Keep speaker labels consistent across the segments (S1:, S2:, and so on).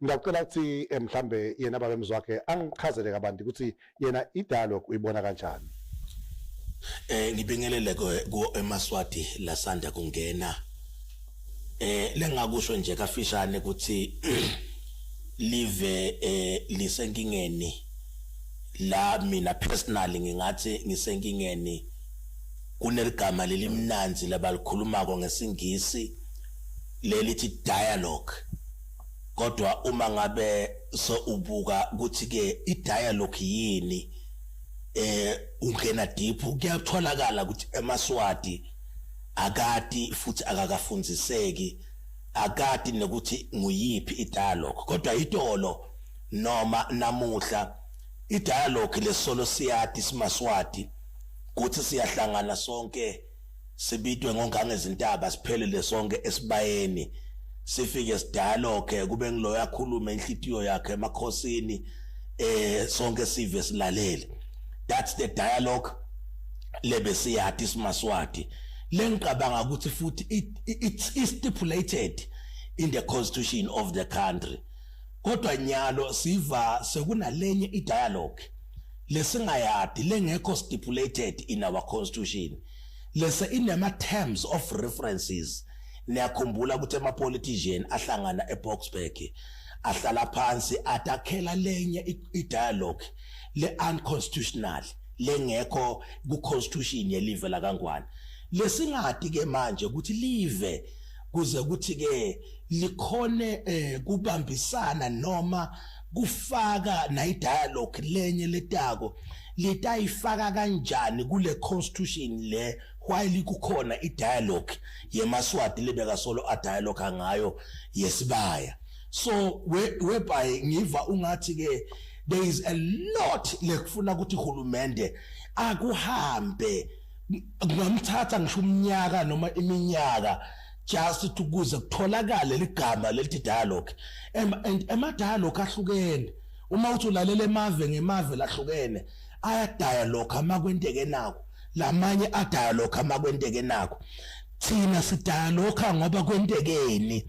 S1: ngicela ukuthi mhlambe yena baba emzwakhe angichazele kabanti ukuthi yena idialogue uyibona kanjani.
S2: Ngibingelele ko eMaswati lasanda kungena lengakusho nje kafishane ukuthi live lisenkingeni la mina personally ngingathi ngisenkingeni kuneligama lelimnanzi labalikhulumako ngesingisi lelithi dialogue. Kodwa uma ngabe so ubuka ukuthi ke idialogue yini ungena deep kuyatholakala ukuthi eMaswati akati futhi akakafundziseki akati nokuthi nguyiphi idialogue. Kodwa itolo noma namuhla idialogue lesolo siyati siMaswati kuthi siyahlangana sonke sibitwe ngongangezintaba siphelele sonke esibayeni sifike sidialogue kube ngilo yakhuluma inhlitiyo yakhe emakhosini sonke sive silalele. That's the dialogue lebe siyati siMaswati. Lengicabanga ukuthi futhi it's stipulated in the constitution of the country. Kodwa nyalo siva sekunalenye idialogue lesingayadi lengekho stipulated in our constitution. Lese inema terms of references. Niyakhumbula ukuthi ama-politician ahlangana eBoksburg ahlala phansi atakhela lenye idialogue le-unconstitutional lengekho ku-constitution yelive lakangwane. Lesingadi ke manje ukuthi live kuze ukuthi ke likhone kubambisana noma kufaka na dialogue lenye letako litayifaka kanjani kule constitution le while kukhona idialogue yeMaswati lebeka solo a dialogue ngayo yesibaya. So whereby ngiva ungathi ke there is a lot lekufuna ukuthi uhulumende akuhambe ngamthatha ngisho umnyaka noma iminyaka just ukuze kutholakale ligama lelithi dialogue. Ema dialogue ahlukene uma uthi ulalela emave ngemave lahlukene aya dialogue amakwenteke nako lamanye a dialogue amakwenteke nako thina si dialogue ngoba kwentekeni.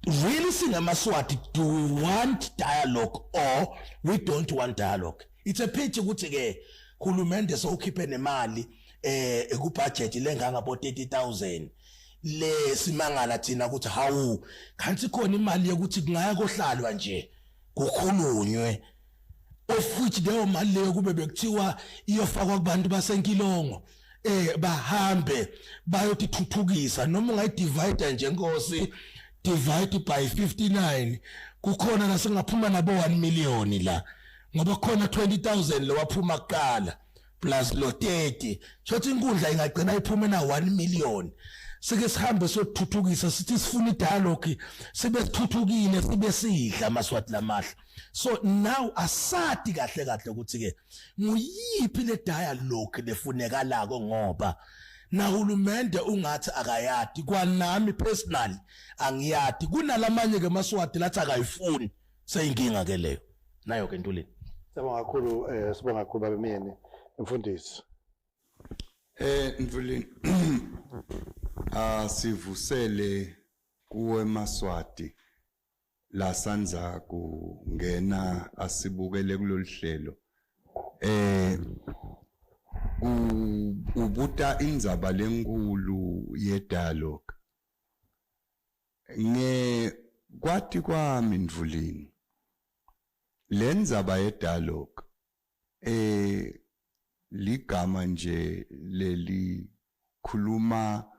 S2: Really singaMaswati, do we want dialogue or we don't want dialogue? It's a pity ukuthi ke hulumende sokhiphe nemali ekubudget lengangabo 30,000 le simangala thina ukuthi hawu kanti khona imali yokuthi kungaya kohlalwa nje kukhulunywe of which leyo mali leyo kube bekuthiwa iyofakwa kubantu basenkilongo bahambe bayotithuthukisa noma ungayidivide nje Nkosi divide by 59 kukhona nasengaphuma nabo 1 million la ngoba khona 20,000 lewaphuma kuqala plus lo 30 shothi inkundla ingagcina iphuma na 1 million. Sike sihambe sothuthukisa sithi sifuna idialogue sibe sithuthukile sibe sidla aMaswati lamahla. So now asati kahle kahle ukuthi ke nguyiphi le dialogue lefunekalako ngoba na hulumende ungathi akayadi kwanami personally angiyadi kunalamanye ke Maswati lathi akayifuni seyinkinga ke leyo nayo ke Ntuleni.
S1: Sibonga kakhulu sibonga kakhulu babemeni mfundisi.
S3: Ntuleni sivusele kuwe Maswati la sanza kungena asibukele kulolihlelo ubuta indzaba lenkulu ye-dialogue kwati kwami Ntuleni lendzaba ye-dialogue ligama nje leli khuluma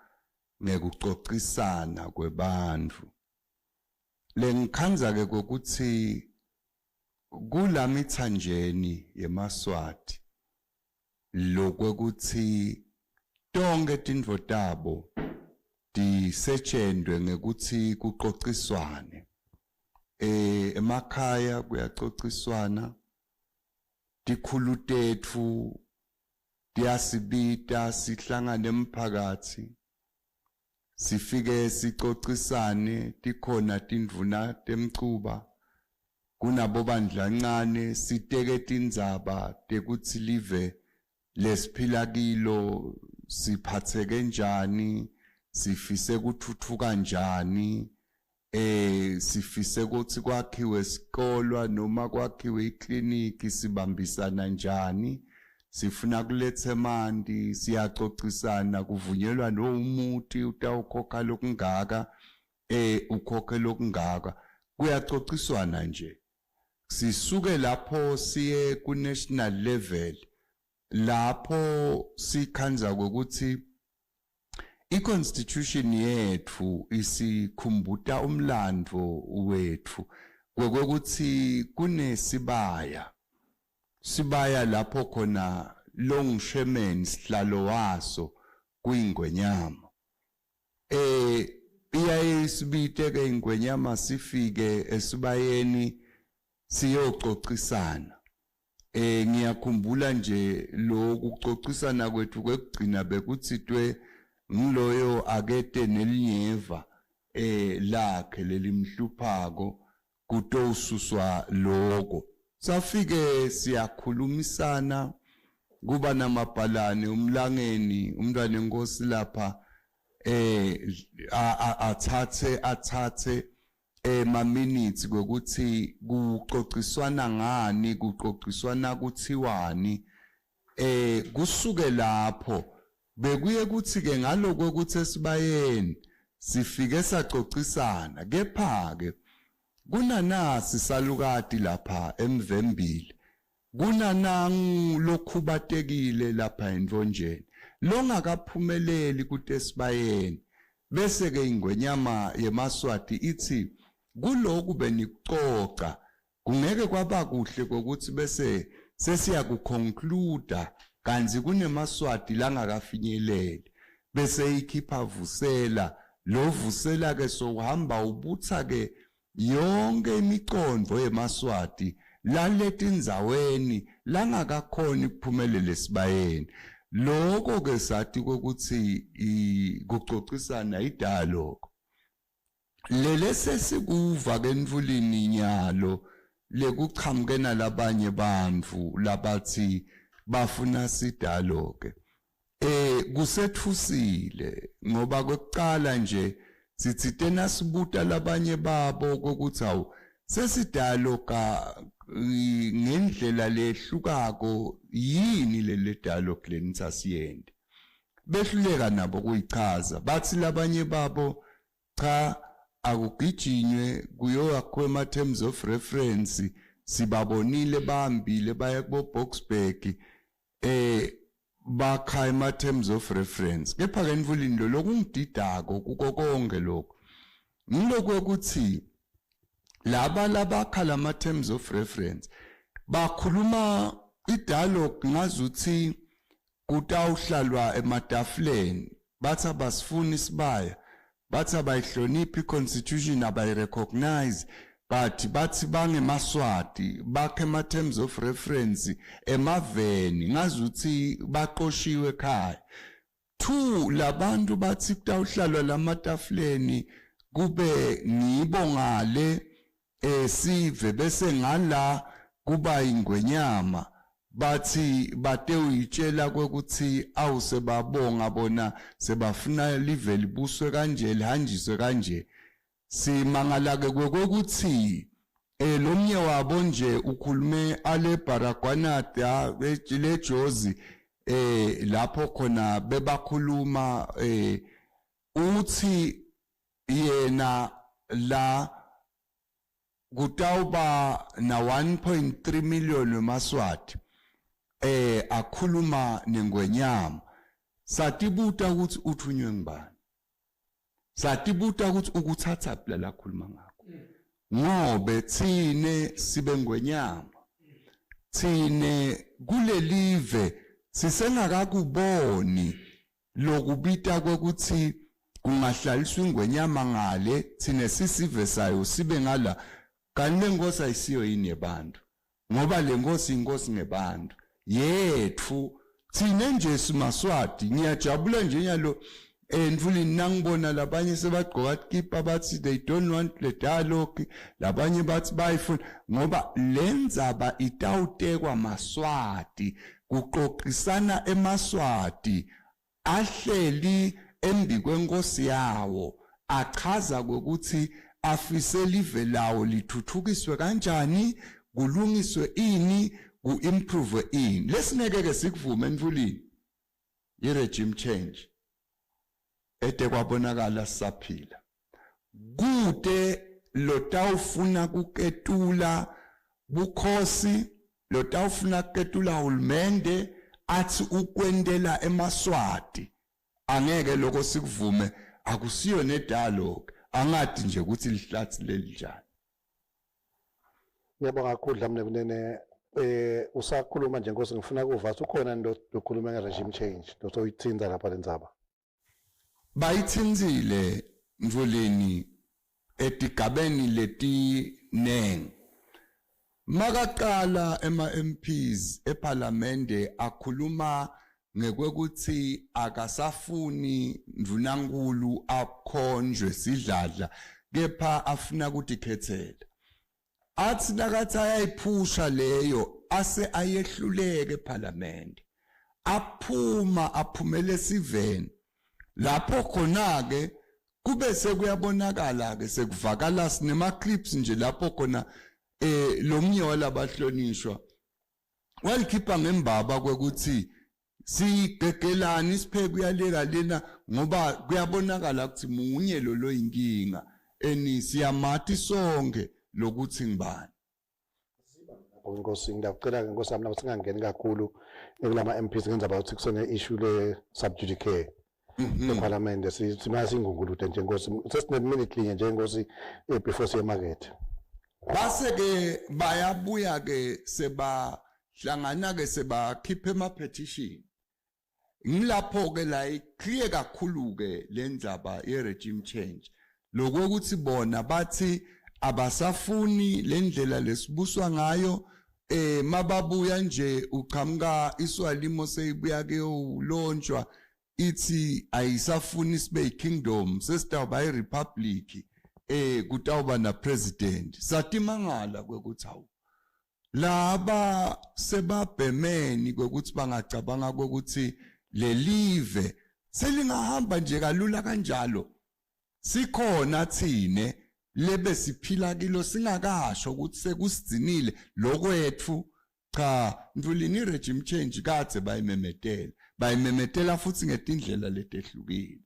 S3: ngekucocisana kwebantfu lengikhanza ke kokuthi kulamithanjeni yeMaswati lokwekuthi tonke tintfo tabo tisetshenzwe ngekuthi kucociswane emakhaya kuyacociswana tikhulu tetfu tiyasibita sihlangane emphakathi sifike sicocisane tikhona tindvuna temcuba kunabo bandlancane siteke tindzaba tekuthi live lesiphila kilo siphatheke njani sifise kuthuthuka njani sifise ukuthi kwakhiwe isikolo noma kwakhiwe ikliniki sibambisana njani sifuna kulethe mandi siyaxoxisana kuvunyelwa nomuthi utawukhokha lokungaka ukhokhe lokungaka kuyaxoxiswana nje sisuke lapho siye ku national level lapho sikhanza ukuthi iconstitution yethu isikhumbuta umlando wethu ngokuthi kunesibaya lapho khona longshemen sihlalo waso kuyingwenyama iyayisibite ke ingwenyama sifike esibayeni siyoxoxisana ngiyakhumbula nje lo kuxoxisana kwethu kwekugcina bekuthitwe ngiloyo akete nelinyeva lakhe lelimhluphako kutosuswa lokho safike siyakhulumisana kuba namabhalane umlangeni umntwana enkosi lapha athathe ma minutes ngokuthi kuxoxiswana ngani kuxoxiswana kuthiwani kusuke lapho bekuye kuthi ke ngaloko ukuthi esibayeni sifike saxoxisana kepha ke kunanasi salukati lapha emvembile kunanangu lokhubatekile lapha endvonjeni longakaphumeleli kutesibayeni bese ke ingwenyama yemaswati ithi kuloku benixoxa kungeke kwaba kuhle kokuthi bese sesiya kuconclude kanzi kunemaswati langakafinyeleli bese ikhipha vusela lo vusela ke sohamba ubutha ke yonke imiqondo yemaswati laletinzaweni langakakhona ukuphumelela esibayeni lokho ke sathi ukuthi kuxoxisana idialogue lele sesikuva ke Mvulini nyalo lekuqhamukena labanye bantfu labathi bafuna sidialogue kusethusile ngoba kwekuqala nje sithi tena sibuta labanye babo ukuthi awu sesidialoga ngendlela lehlukako yini le dialogue lenitsasiyende behluleka nabo kuyichaza bathi labanye babo cha akugijinywe kuyoyakhwe ama terms of reference sibabonile bahambile baya kubo Boxburg bakha ama terms of reference kepha ke Mvulini lo lokungididako kuko konke lokho ngilokho ukuthi labakha lama terms of reference bakhuluma idialogue ngazuthi kutawuhlalwa ematafuleni bathi abasifuni isibaya bathi abayihloniphi iconstitution abayirecognize but bathi bangemaswati bakhe ama terms of reference emaveni ngazuthi baqoshiwe ekhaya two labantu bathi kutawuhlalwa lamatafuleni kube ngibongale sive bese ngala kuba ingwenyama bathi bate uyitshela ukuthi awusebabonga bona sebafuna live libuswe kanje lihanjiswe kanje simangala ke kokuthi lomnye wabo nje ukhulume ale Baragwanata le Jozi lapho khona bebakhuluma uthi yena la kutawuba na 1.3 million wemaswati akhuluma nengwenyama satibuta ukuthi uthunywe ngibani satibuta ukuthi ukuthatha phela la khuluma ngakho ngobe thine sibe ngwenyama thine kulelive sisengakakuboni lokubita kokuthi kungahlaliswa ingwenyama ngale thine sisive sayo sibe ngala kanti lenkosi ayisiyo yini yabantu ngoba lenkosi inkosi ngebantu yethu thine nje simaswati ngiyajabula nje nyalo Mvulini nangibona labanye sebagqoka kipa bathi they don't want the dialogue labanye bathi bayifuna ngoba lenzaba itawutekwa maswati kuxoxisana emaswati ahleli embi kwenkosi yawo achaza ukuthi afise live lawo lithuthukiswe kanjani, kulungiswe ini, ku-improve ini. Lesingeke ke sikuvume Mvuleni i-regime change ete kwabonakala sisaphila. Kude lotawufuna kuketula bukhosi, lotawufuna kuketula uhulumende athi ukwendela emaswati, angeke lokho sikuvume, akusiyo ne-dialogue, angadi nje ukuthi lihlathi lelijani.
S1: Ngiyabonga kakhulu Dlamini usakhuluma nje Nkosi, ngifuna kuva ukhona into yokukhuluma nge-regime change nosoyithinta lapha lendzaba.
S3: Bayithinzile Mvuleni etigabeni letinengi. Makaqala ema-MPs eParliamente akhuluma ngekwekuthi akasafuni Ndvunankhulu akhonjwe sidladla, kepha afuna ukudikhethela. Athi nakathi ayayiphusha leyo ase ayehluleke eParliament, aphumele siveni. Lapho khona ke kube sekuyabonakala ke sekuvakala sinema clips nje lapho khona lo mnyola abahlonishwa walikhipha ngembaba kwekuthi sigegelani sipheke uyaleka lena ngoba kuyabonakala ukuthi munye lo inkinga siyamathi sonke lokuthi ngibani.
S1: Nkosi, ngiyacela ke Nkosi yami singangeni kakhulu kulama MPs ngenza ukuthi kusone issue le subjudice eParliament simasingungulude nje Nkosi, sesineminute linye nje Nkosi before siye market.
S3: Base ke bayabuya ke sebahlangana ke sebakhipha ama-petition. Ngilapho ke la iclear kakhulu ke lendaba ye-regime change. Lokho ukuthi bona bathi abasafuni lendlela lesibuswa ngayo, mababuya nje uqhamuka iswalimo seyibuya ke ulonjwa ithi ayisafuni sibe kingdom, sesitawuba i-republic. Kutawuba na president. Satimangala kwekuthi hawu laba Sebabhemeni kwekuthi bangacabanga kwekuthi le live selingahamba nje kalula kanjalo. Sikhona thine lebe siphila kilo singakasho ukuthi sekusidzinile lokwethu. Cha, Mvuleni i-regime change kade bayimemetela futhi ngetindlela letehlukile.